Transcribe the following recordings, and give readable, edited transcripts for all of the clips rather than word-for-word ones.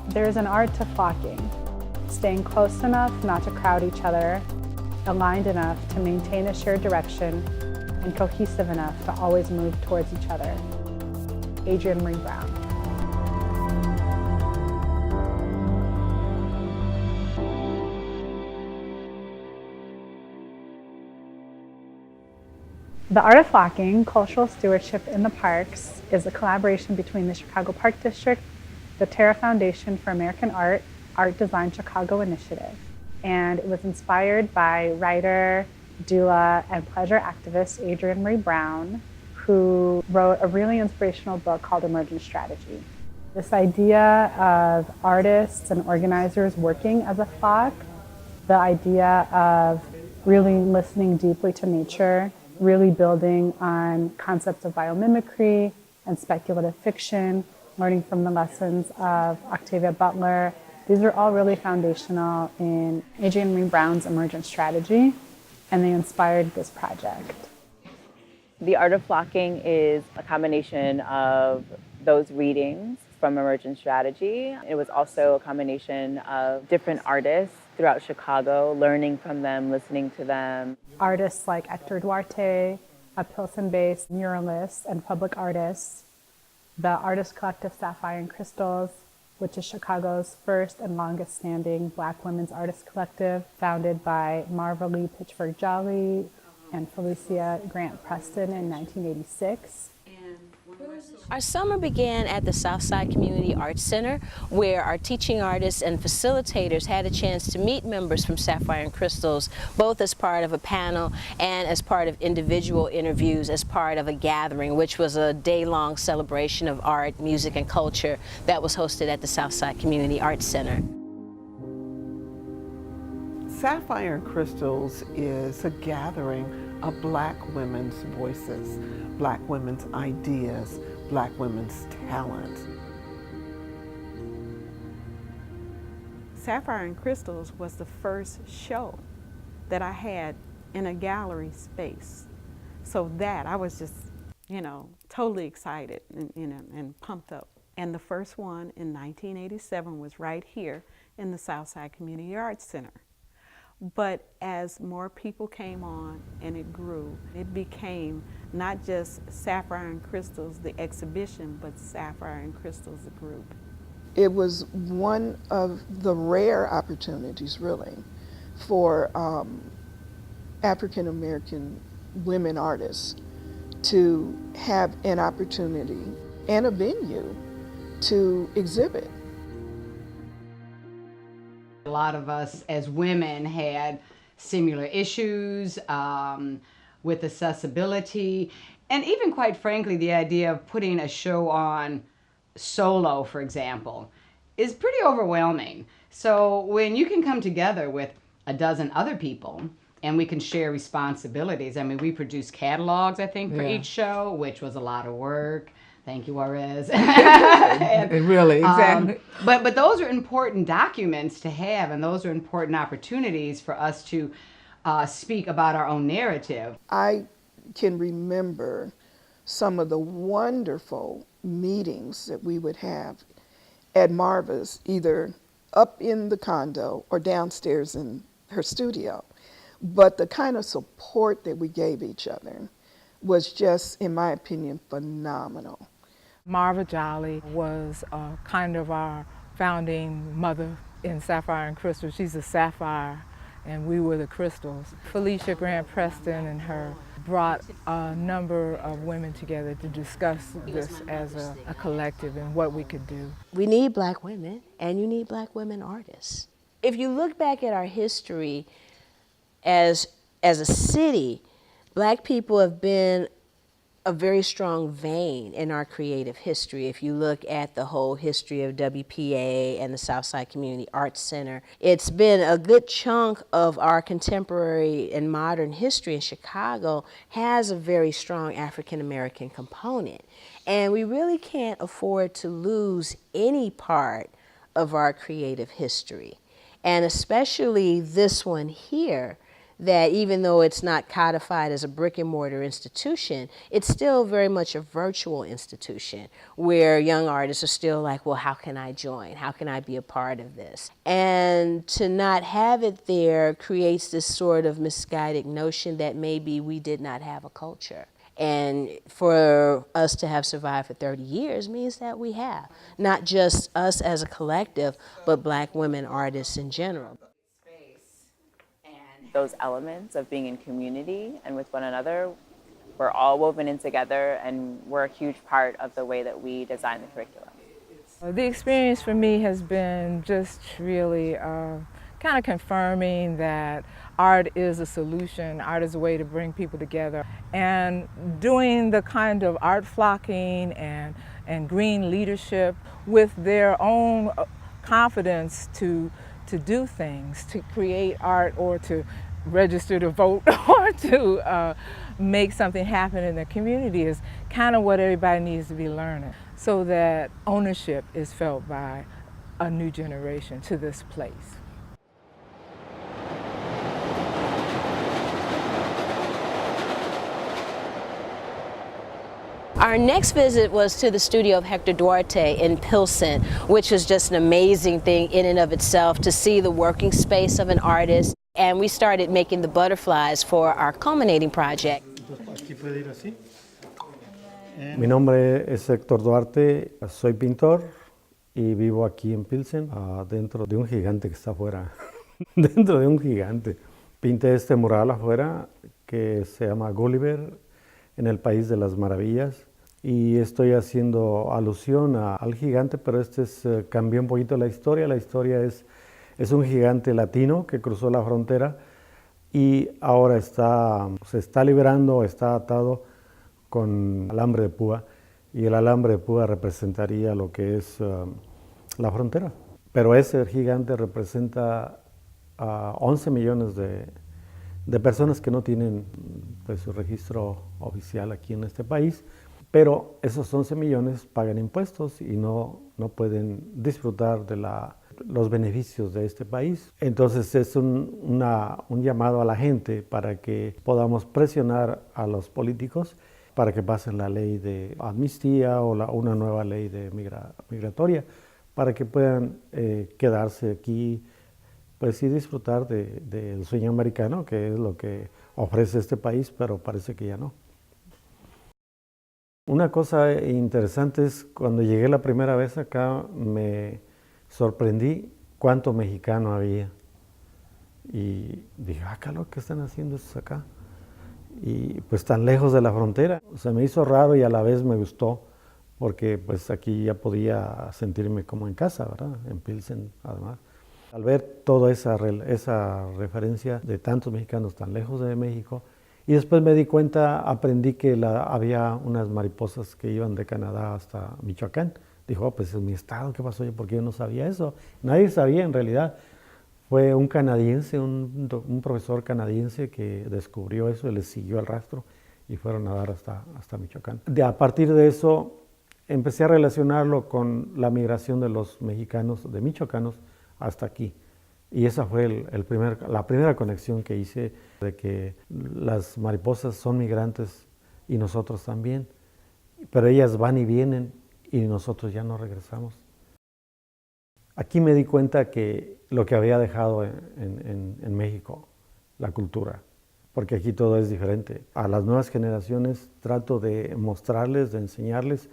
There's an art to flocking, staying close enough not to crowd each other, aligned enough to maintain a shared direction, and cohesive enough to always move towards each other. Adrienne Maree Brown. The Art of Flocking, Cultural Stewardship in the Parks, is a collaboration between the Chicago Park District, the Terra Foundation for American Art, Art Design Chicago Initiative. And it was inspired by writer, doula, and pleasure activist Adrienne Maree Brown, who wrote a really inspirational book called Emergent Strategy. This idea of artists and organizers working as a flock, the idea of really listening deeply to nature, really building on concepts of biomimicry and speculative fiction, learning from the lessons of Octavia Butler. These are all really foundational in Adrienne Maree Brown's Emergent Strategy, and they inspired this project. The Art of Flocking is a combination of those readings from Emergent Strategy. It was also a combination of different artists throughout Chicago, learning from them, listening to them. Artists like Hector Duarte, a Pilsen-based muralist and public artist, the artist collective Sapphire and Crystals, which is Chicago's first and longest standing Black women's artist collective, founded by Marva Lee Pitchford Jolly and Felicia Grant Preston in 1986. Our summer began at the Southside Community Arts Center, where our teaching artists and facilitators had a chance to meet members from Sapphire and Crystals, both as part of a panel and as part of individual interviews, as part of a gathering, which was a day-long celebration of art, music, and culture that was hosted at the Southside Community Arts Center. Sapphire and Crystals is a gathering of Black women's voices, Black women's ideas, Black women's talents. Sapphire and Crystals was the first show that I had in a gallery space. So that, I was just, totally excited and pumped up. And the first one in 1987 was right here in the Southside Community Arts Center. But as more people came on and it grew, it became not just Sapphire and Crystals, the exhibition, but Sapphire and Crystals, the group. It was one of the rare opportunities, really, for African American women artists to have an opportunity and a venue to exhibit. A lot of us as women had similar issues with accessibility, and even quite frankly, the idea of putting a show on solo, for example, is pretty overwhelming. So when you can come together with a dozen other people and we can share responsibilities. I mean, we produced catalogs, I think, for each show, which was a lot of work. Thank you, Juarez. Really, exactly. But those are important documents to have, and those are important opportunities for us to speak about our own narrative. I can remember some of the wonderful meetings that we would have at Marva's, either up in the condo or downstairs in her studio. But the kind of support that we gave each other was just, in my opinion, phenomenal. Marva Jolly was kind of our founding mother in Sapphire and Crystals. She's a sapphire, and we were the crystals. Felicia Grant Preston and her brought a number of women together to discuss this as a collective and what we could do. We need Black women, and you need Black women artists. If you look back at our history as a city, Black people have been a very strong vein in our creative history. If you look at the whole history of WPA and the Southside Community Arts Center, it's been a good chunk of our contemporary and modern history in Chicago has a very strong African American component. And we really can't afford to lose any part of our creative history. And especially this one here, that even though it's not codified as a brick and mortar institution, it's still very much a virtual institution where young artists are still like, well, how can I join? How can I be a part of this? And to not have it there creates this sort of misguided notion that maybe we did not have a culture. And for us to have survived for 30 years means that we have, not just us as a collective, but Black women artists in general. Those elements of being in community and with one another, we're all woven in together, and we're a huge part of the way that we design the curriculum. The experience for me has been just really kind of confirming that art is a solution, art is a way to bring people together. And doing the kind of art flocking and green leadership with their own confidence to do things, to create art or to register to vote or to make something happen in the community is kind of what everybody needs to be learning, so that ownership is felt by a new generation to this place. Our next visit was to the studio of Hector Duarte in Pilsen, which was just an amazing thing in and of itself to see the working space of an artist. And we started making the butterflies for our culminating project. Mi nombre es Héctor Duarte, soy pintor y vivo aquí en Pilsen, dentro de un gigante que está afuera. Dentro de un gigante. Pinté este mural afuera que se llama Gulliver en el País de las Maravillas, y estoy haciendo alusión al gigante, pero cambió un poquito la historia. La historia es un gigante latino que cruzó la frontera y ahora se está liberando, está atado con alambre de púa, y el alambre de púa representaría lo que es la frontera. Pero ese gigante representa a 11 millones de personas que no tienen pues, su registro oficial aquí en este país, pero esos 11 millones pagan impuestos y no pueden disfrutar de los beneficios de este país. Entonces es un llamado a la gente para que podamos presionar a los políticos para que pasen la ley de amnistía o una nueva ley de migratoria, para que puedan quedarse aquí pues y disfrutar del sueño americano, que es lo que ofrece este país, pero parece que ya no. Una cosa interesante es cuando llegué la primera vez acá, me sorprendí cuánto mexicano había. Y dije, calor, ¿qué están haciendo estos acá? Y pues tan lejos de la frontera. Se me hizo raro y a la vez me gustó, porque pues aquí ya podía sentirme como en casa, ¿verdad? En Pilsen, además. Al ver toda esa referencia de tantos mexicanos tan lejos de México, y después me di cuenta, aprendí que había unas mariposas que iban de Canadá hasta Michoacán. Dijo, pues es mi estado, ¿qué pasó? ¿Por qué yo no sabía eso? Nadie sabía en realidad. Fue un canadiense, un profesor canadiense que descubrió eso y les siguió el rastro y fueron a dar hasta Michoacán. A partir de eso empecé a relacionarlo con la migración de los mexicanos, de michoacanos, hasta aquí. Y esa fue la primera conexión que hice, de que las mariposas son migrantes y nosotros también, pero ellas van y vienen y nosotros ya no regresamos. Aquí me di cuenta que lo que había dejado en México, la cultura, porque aquí todo es diferente. A las nuevas generaciones trato de mostrarles, de enseñarles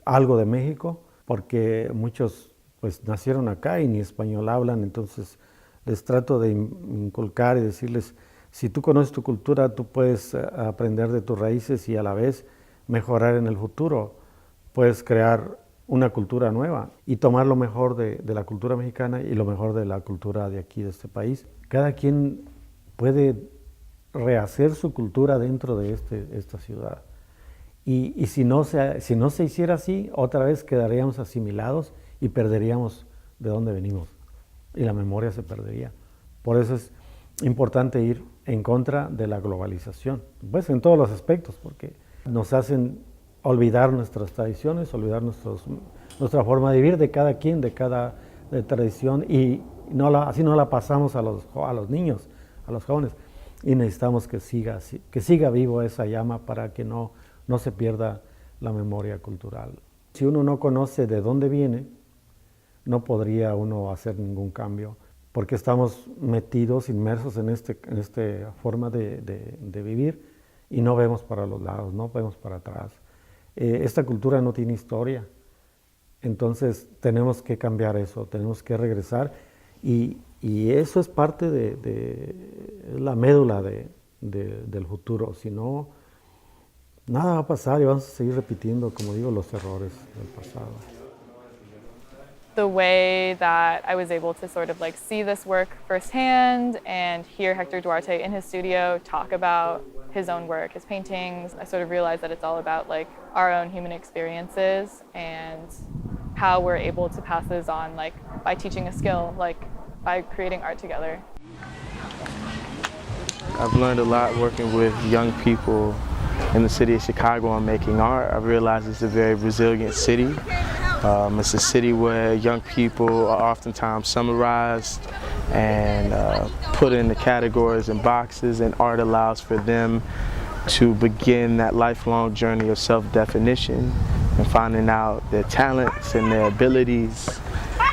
algo de México, porque muchos pues nacieron acá y ni español hablan, entonces les trato de inculcar y decirles, si tú conoces tu cultura, tú puedes aprender de tus raíces y a la vez mejorar en el futuro. Puedes crear una cultura nueva y tomar lo mejor de la cultura mexicana y lo mejor de la cultura de aquí, de este país. Cada quien puede rehacer su cultura dentro de esta ciudad. Y si no se hiciera así, otra vez quedaríamos asimilados y perderíamos de dónde venimos. Y la memoria se perdería. Por eso es importante ir en contra de la globalización, pues en todos los aspectos, porque nos hacen olvidar nuestras tradiciones, olvidar nuestra forma de vivir de cada quien, de cada tradición, y así no la pasamos a los niños. a los jóvenes. Y necesitamos que siga vivo esa llama para que no se pierda la memoria cultural. Si uno no conoce de dónde viene, no podría uno hacer ningún cambio, porque estamos metidos, inmersos en esta forma de vivir y no vemos para los lados, no vemos para atrás. Esta cultura no tiene historia, entonces tenemos que cambiar eso, tenemos que regresar y eso es parte de la médula del futuro, si no, nada va a pasar y vamos a seguir repitiendo, como digo, los errores del pasado. The way that I was able to sort of like see this work firsthand and hear Hector Duarte in his studio talk about his own work, his paintings, I sort of realized that it's all about like our own human experiences and how we're able to pass those on, like by teaching a skill, like by creating art together. I've learned a lot working with young people in the city of Chicago on making art. I've realized it's a very resilient city. It's a city where young people are oftentimes summarized and put into categories and boxes, and art allows for them to begin that lifelong journey of self-definition and finding out their talents and their abilities.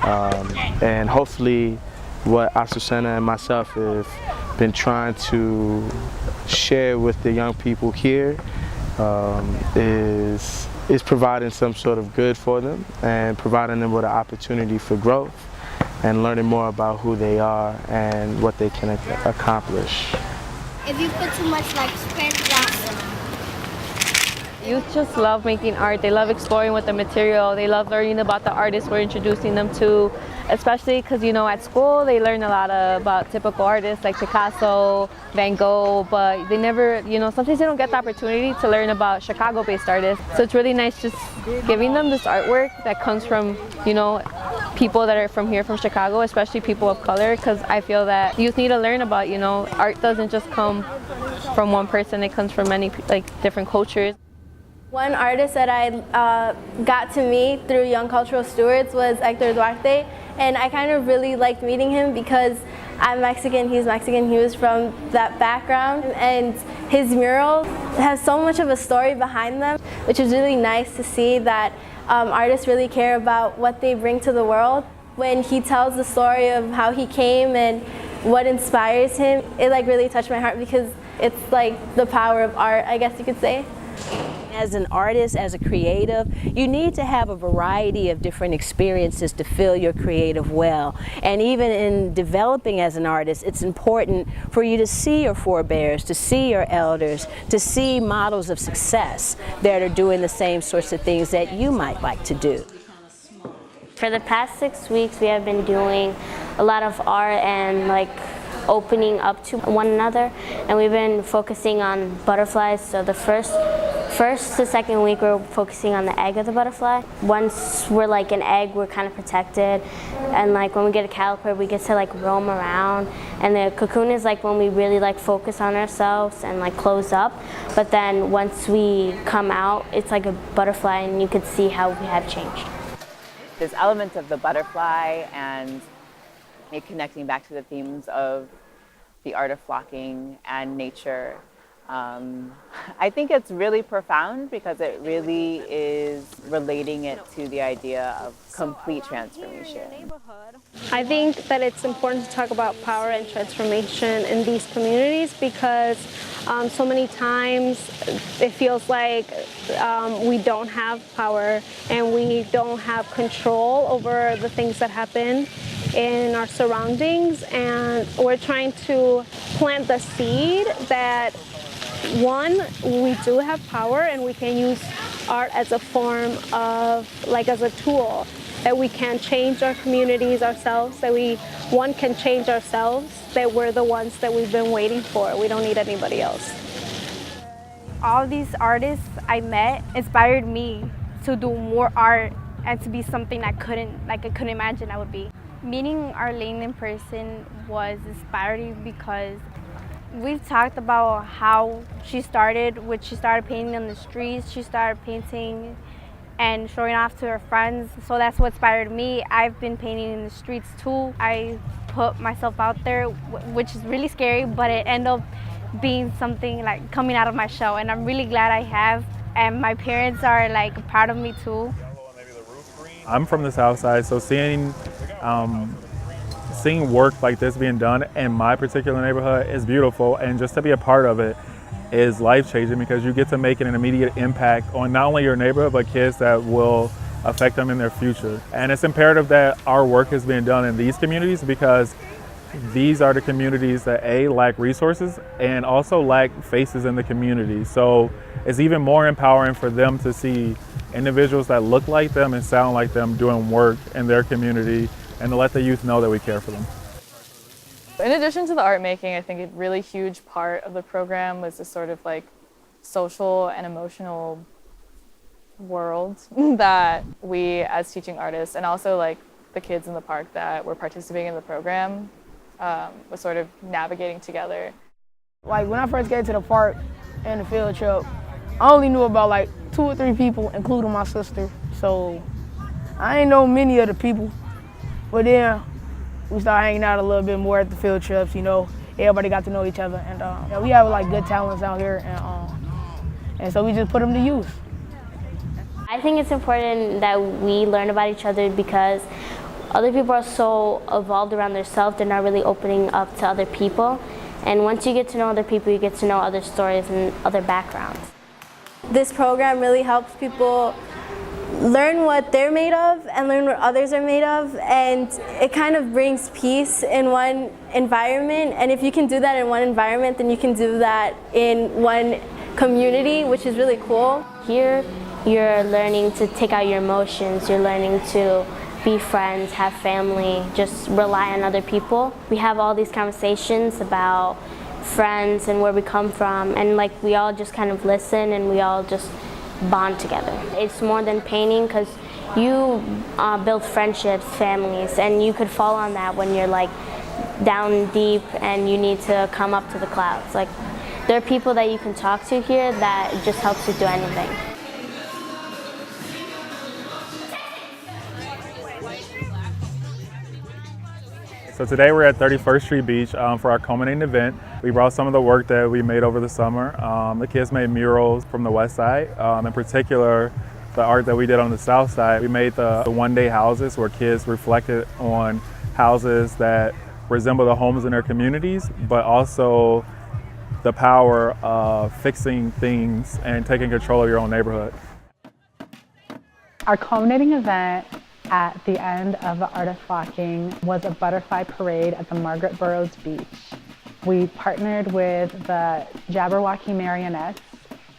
And hopefully what Azucena and myself have been trying to share with the young people here is providing some sort of good for them and providing them with an opportunity for growth and learning more about who they are and what they can accomplish. If you put too much like spread it out. Youth just love making art. They love exploring with the material. They love learning about the artists we're introducing them to, especially because, you know, at school they learn a lot about typical artists like Picasso, Van Gogh, but they never, you know, sometimes they don't get the opportunity to learn about Chicago-based artists. So it's really nice just giving them this artwork that comes from, you know, people that are from here, from Chicago, especially people of color, because I feel that youth need to learn about, you know, art doesn't just come from one person, it comes from many, like, different cultures. One artist that I got to meet through Young Cultural Stewards was Hector Duarte, and I kind of really liked meeting him because I'm Mexican, he's Mexican, he was from that background, and his mural has so much of a story behind them, which is really nice to see that artists really care about what they bring to the world. When he tells the story of how he came and what inspires him, it like really touched my heart because it's like the power of art, I guess you could say. As an artist, as a creative, you need to have a variety of different experiences to fill your creative well. And even in developing as an artist, it's important for you to see your forebears, to see your elders, to see models of success that are doing the same sorts of things that you might like to do. For the past 6 weeks, we have been doing a lot of art and like opening up to one another, and we've been focusing on butterflies. So the first to second week we're focusing on the egg of the butterfly. Once we're like an egg, we're kind of protected, and like when we get a caliper, we get to like roam around, and the cocoon is like when we really like focus on ourselves and like close up. But then once we come out, it's like a butterfly, and you could see how we have changed. There's elements of the butterfly and it connecting back to the themes of the art of flocking and nature. I think it's really profound because it really is relating it to the idea of complete transformation. I think that it's important to talk about power and transformation in these communities because so many times it feels like we don't have power and we don't have control over the things that happen in our surroundings, and we're trying to plant the seed that one, we do have power and we can use art as a form of, like as a tool, that we can change our communities ourselves, that one can change ourselves, that we're the ones that we've been waiting for. We don't need anybody else. All these artists I met inspired me to do more art and to be something I couldn't imagine I would be. Meeting Arlene in person was inspiring because we've talked about how she started, when she started painting on the streets. She started painting and showing off to her friends. So that's what inspired me. I've been painting in the streets too. I put myself out there, which is really scary, but it ended up being something like coming out of my shell, and I'm really glad I have. And my parents are like proud of me too. I'm from the South Side, so seeing work like this being done in my particular neighborhood is beautiful, and just to be a part of it is life-changing because you get to make an immediate impact on not only your neighborhood but kids that will affect them in their future. And it's imperative that our work is being done in these communities because these are the communities that lack resources and also lack faces in the community. So it's even more empowering for them to see individuals that look like them and sound like them doing work in their community and to let the youth know that we care for them. In addition to the art making, I think a really huge part of the program was this sort of like social and emotional world that we as teaching artists and also like the kids in the park that were participating in the program was sort of navigating together. Like when I first got to the park and the field trip, I only knew about like 2 or 3 people, including my sister. So I ain't know many of the people. But then we started hanging out a little bit more at the field trips, you know. Everybody got to know each other, and yeah, we have like good talents out here, and so we just put them to use. I think it's important that we learn about each other because other people are so evolved around themselves, they're not really opening up to other people. And once you get to know other people, you get to know other stories and other backgrounds. This program really helps people learn what they're made of and learn what others are made of, and it kind of brings peace in one environment. And if you can do that in one environment, then you can do that in one community, which is really cool. Here, you're learning to take out your emotions, you're learning to be friends, have family, just rely on other people. We have all these conversations about friends and where we come from, and like we all just kind of listen and we all just bond together. It's more than painting because you build friendships, families, and you could fall on that when you're like down deep and you need to come up to the clouds. Like there are people that you can talk to here that just helps you do anything. So today we're at 31st Street Beach for our culminating event. We brought some of the work that we made over the summer. The kids made murals from the west side. In particular, the art that we did on the south side. We made the one-day houses where kids reflected on houses that resemble the homes in their communities, but also the power of fixing things and taking control of your own neighborhood. Our culminating event at the end of the Art of Flocking was a butterfly parade at the Margaret Burroughs Beach. We partnered with the Jabberwocky Marionettes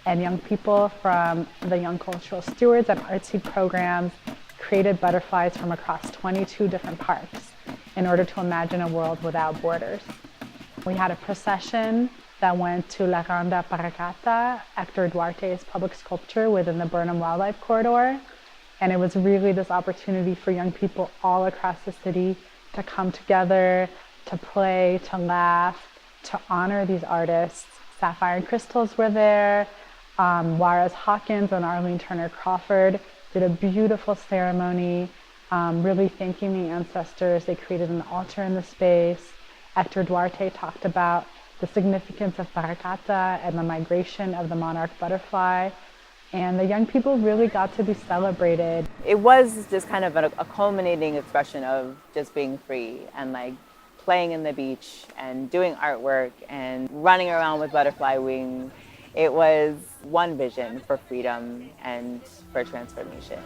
and young people from the Young Cultural Stewards and Artsy programs created butterflies from across 22 different parks in order to imagine a world without borders. We had a procession that went to La Ronda Paracata, Hector Duarte's public sculpture within the Burnham Wildlife Corridor. And it was really this opportunity for young people all across the city to come together, to play, to laugh, to honor these artists. Sapphire and Crystals were there. Juarez Hawkins and Arlene Turner Crawford did a beautiful ceremony, really thanking the ancestors. They created an altar in the space. Hector Duarte talked about the significance of Paracata and the migration of the monarch butterfly. And the young people really got to be celebrated. It was just kind of a culminating expression of just being free and like playing in the beach and doing artwork and running around with butterfly wings. It was one vision for freedom and for transformation.